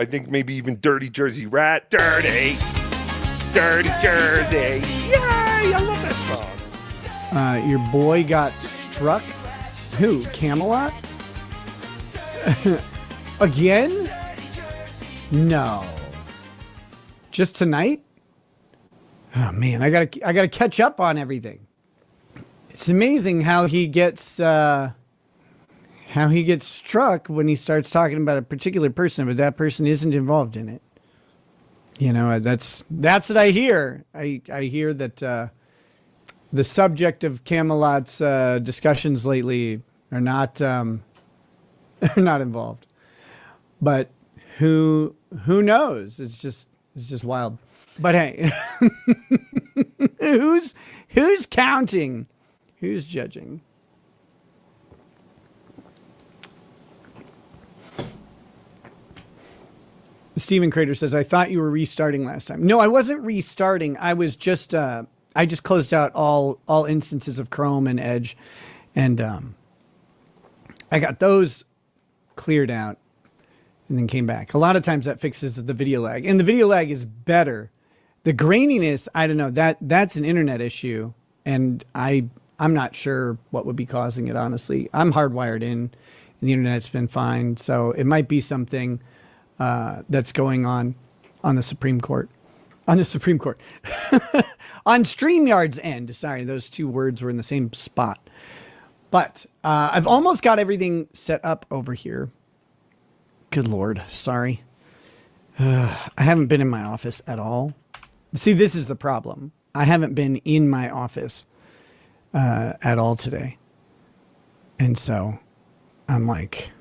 I think maybe even Dirty Jersey Rat. Dirty Jersey. Yay! I love that song. Your boy got struck. Who? Camelot? Again? No. Just tonight? Oh man, I gotta catch up on everything. It's amazing how he gets struck when he starts talking about a particular person, but that person isn't involved in it. You know, that's what I hear. I hear that the subject of Camelot's discussions lately are not involved. But who knows? It's just wild. But hey, who's counting? Who's judging? Stephen Crater says, I thought you were restarting last time. No, I wasn't restarting. I was just, I just closed out all instances of Chrome and Edge. And I got those cleared out and then came back. A lot of times that fixes the video lag. And the video lag is better. The graininess, I don't know, that's an internet issue. And I'm not sure what would be causing it, honestly. I'm hardwired in, and the internet's been fine. So it might be something that's going on the Supreme Court. On the Supreme Court. On StreamYard's end. Sorry, those two words were in the same spot. But I've almost got everything set up over here. Good Lord, sorry. I haven't been in my office at all. See, this is the problem. I haven't been in my office at all today. And so I'm like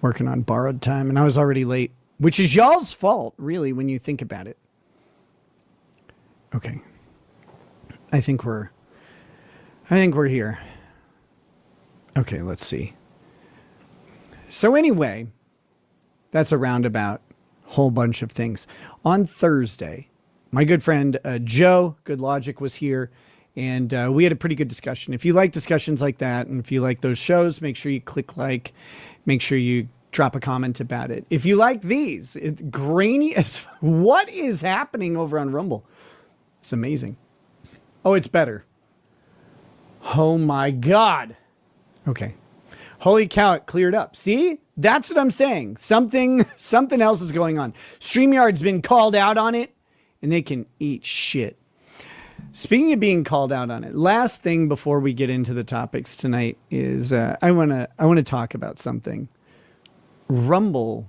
working on borrowed time, and I was already late, which is y'all's fault, really, when you think about it. Okay. I think we're here. Okay, let's see. So anyway, that's a roundabout whole bunch of things. On Thursday, my good friend Joe, Good Logic, was here, and we had a pretty good discussion. If you like discussions like that, and if you like those shows, make sure you click like, make sure you drop a comment about it. If you like these, grainy as what is happening over on Rumble? It's amazing. Oh, it's better. Oh my God. Okay. Holy cow, it cleared up. See? That's what I'm saying. Something else is going on. StreamYard's been called out on it, and they can eat shit. Speaking of being called out on it, last thing before we get into the topics tonight is I want to talk about something. Rumble.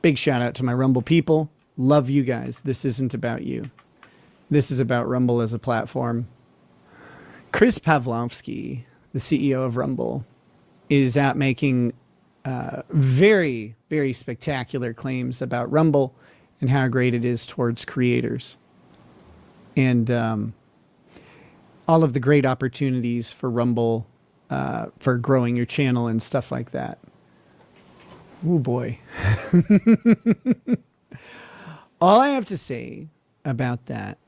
Big shout out to my Rumble people. Love you guys. This isn't about you. This is about Rumble as a platform. Chris Pavlovsky, the CEO of Rumble, is out making very, very spectacular claims about Rumble and how great it is towards creators. And all of the great opportunities for Rumble for growing your channel and stuff like that. Oh boy. All I have to say about that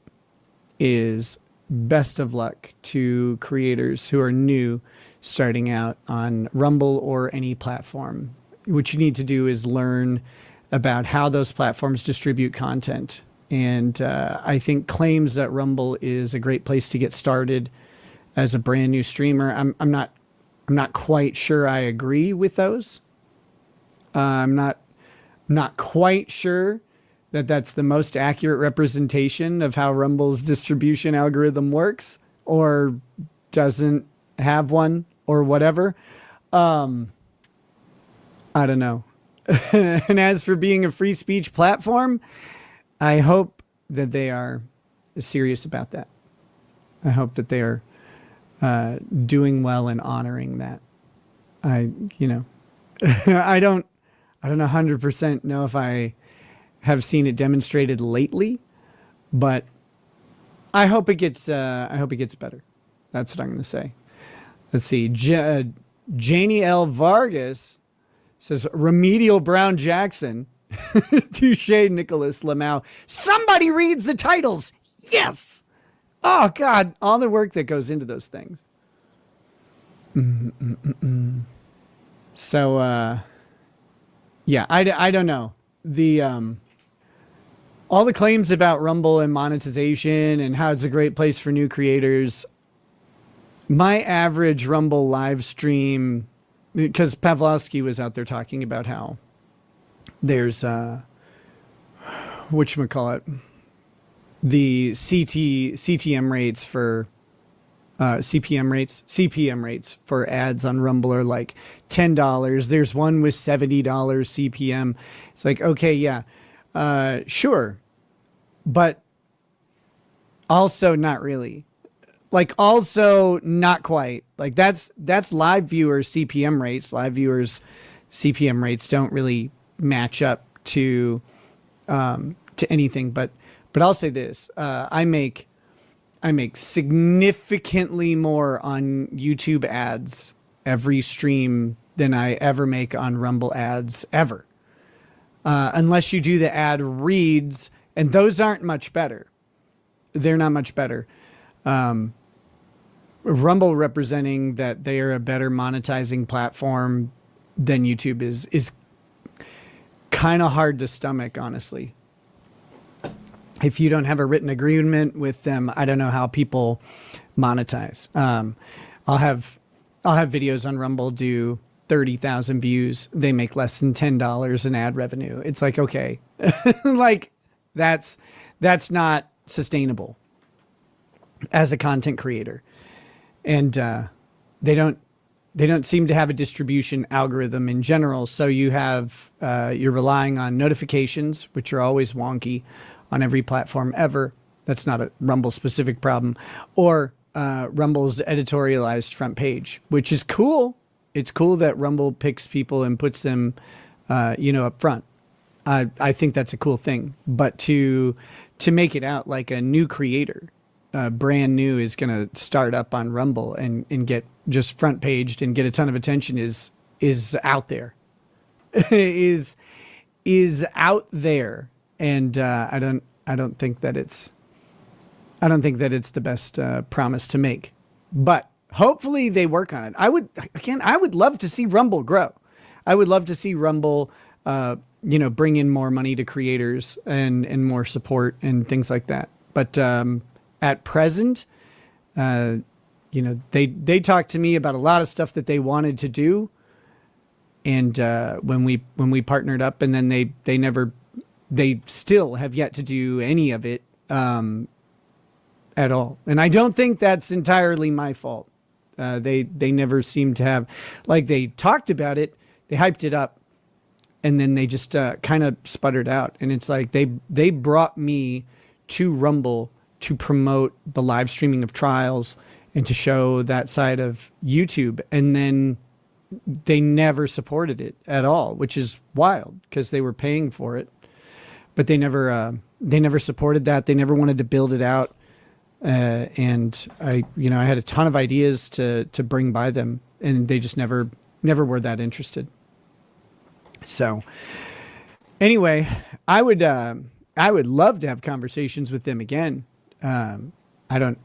is best of luck to creators who are new starting out on Rumble or any platform. What you need to do is learn about how those platforms distribute content. And I think claims that Rumble is a great place to get started as a brand new streamer, I'm not quite sure I agree with those. I'm not quite sure that that's the most accurate representation of how Rumble's distribution algorithm works, or doesn't have one, or whatever. I don't know. And as for being a free speech platform, I hope that they are serious about that. I hope that they are doing well and honoring that. I don't 100% know if I have seen it demonstrated lately, but I hope it gets better. That's what I'm going to say. Let's see. Janie L. Vargas says Remedial Brown Jackson. Touche, Nicholas Lamau. Somebody reads the titles. Yes. Oh God, all the work that goes into those things. So Yeah, I don't know. All the claims about Rumble and monetization and how it's a great place for new creators. My average Rumble live stream, because Pavlovsky was out there talking about how there's whatchamacallit, the CTM rates for CPM rates for ads on Rumble are like $10. There's one with $70 CPM. It's like, okay, yeah, sure, but also not really. Like, also not quite. Like, that's live viewers CPM rates. Live viewers CPM rates don't really match up to anything. But I'll say this: I make significantly more on YouTube ads every stream than I ever make on Rumble ads ever. Unless you do the ad reads, and those aren't much better. They're not much better. Rumble representing that they are a better monetizing platform than YouTube is kind of hard to stomach, honestly. If you don't have a written agreement with them, I don't know how people monetize. I'll have videos on Rumble do 30,000 views. They make less than $10 in ad revenue. It's like, okay, like that's not sustainable as a content creator. And they don't seem to have a distribution algorithm in general. So you have you're relying on notifications, which are always wonky on every platform ever. That's not a Rumble specific problem. Or Rumble's editorialized front page, which is cool. It's cool that Rumble picks people and puts them, up front. I think that's a cool thing. But to make it out like a new creator, brand new, is going to start up on Rumble and get just front paged and get a ton of attention is out there. is out there. And I don't think that it's the best promise to make. But hopefully they work on it. I would love to see Rumble grow. I would love to see Rumble bring in more money to creators and more support and things like that. But at present, they talked to me about a lot of stuff that they wanted to do, and when we partnered up, and then they still have yet to do any of it at all. And I don't think that's entirely my fault. They never seem to have, like, they talked about it, they hyped it up, and then they just kind of sputtered out. And it's like they brought me to Rumble to promote the live streaming of trials and to show that side of YouTube. And then they never supported it at all, which is wild because they were paying for it. But they never supported that. They never wanted to build it out. And I had a ton of ideas to bring by them, and they just never were that interested. So anyway, I would love to have conversations with them again. I don't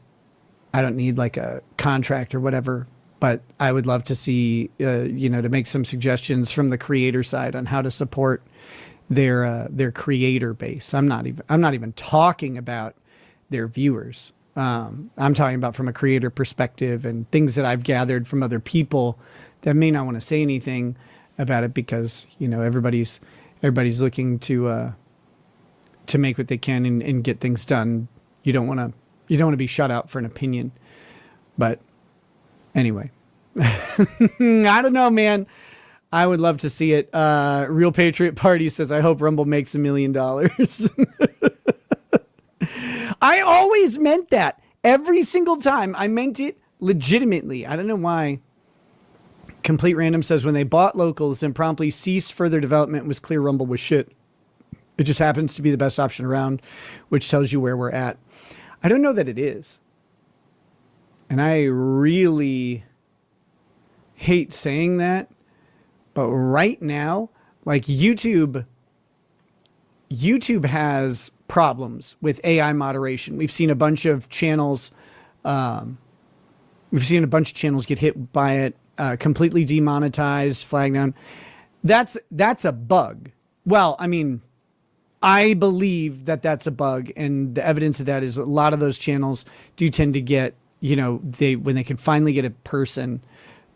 need like a contract or whatever, but I would love to see, to make some suggestions from the creator side on how to support their creator base. I'm not even talking about their viewers. I'm talking about from a creator perspective and things that I've gathered from other people that may not want to say anything about it because, everybody's looking to make what they can and get things done. You don't want to be shut out for an opinion. But anyway, I don't know, man. I would love to see it. Real Patriot Party says, I hope Rumble makes $1 million. I always meant that. Every single time. I meant it legitimately. I don't know why. Complete Random says, when they bought Locals and promptly ceased further development, it was clear Rumble was shit. It just happens to be the best option around, which tells you where we're at. I don't know that it is. And I really hate saying that. But right now, like YouTube has problems with AI moderation. We've seen a bunch of channels get hit by it, completely demonetized, flagged down. That's a bug. Well, I mean, I believe that that's a bug, and the evidence of that is a lot of those channels do tend to get, you know, when they can finally get a person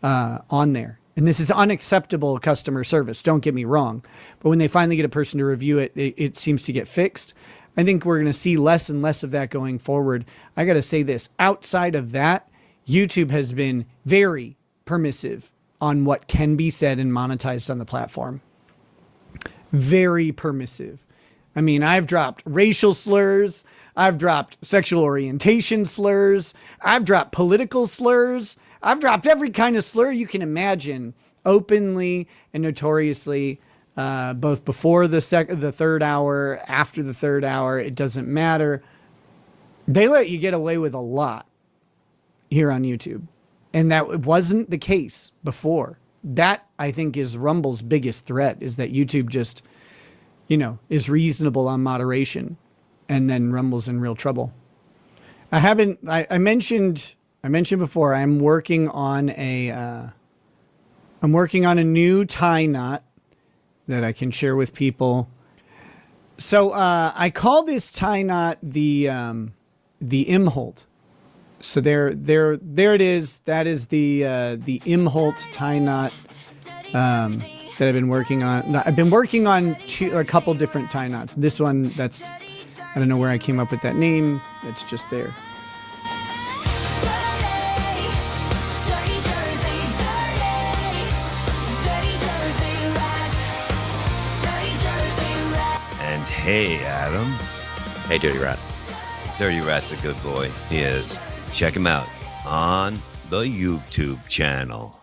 on there. And this is unacceptable customer service, don't get me wrong. But when they finally get a person to review it, it seems to get fixed. I think we're going to see less and less of that going forward. I got to say this, outside of that, YouTube has been very permissive on what can be said and monetized on the platform. Very permissive. I mean, I've dropped racial slurs. I've dropped sexual orientation slurs. I've dropped political slurs. I've dropped every kind of slur you can imagine openly and notoriously, both before the third hour, after the third hour. It doesn't matter. They let you get away with a lot here on YouTube. And that wasn't the case before. That, I think, is Rumble's biggest threat, is that YouTube just, you know, is reasonable on moderation, and then Rumble's in real trouble. I mentioned before, I'm working on a new tie knot that I can share with people. So I call this tie knot the Imholt. So there it is. That is the Imholt tie knot that I've been working on. I've been working on a couple different tie knots. This one, I don't know where I came up with that name. It's just there. And hey, Adam. Hey, Dirty Rat. Dirty Rat's a good boy. He is. Check him out on the YouTube channel.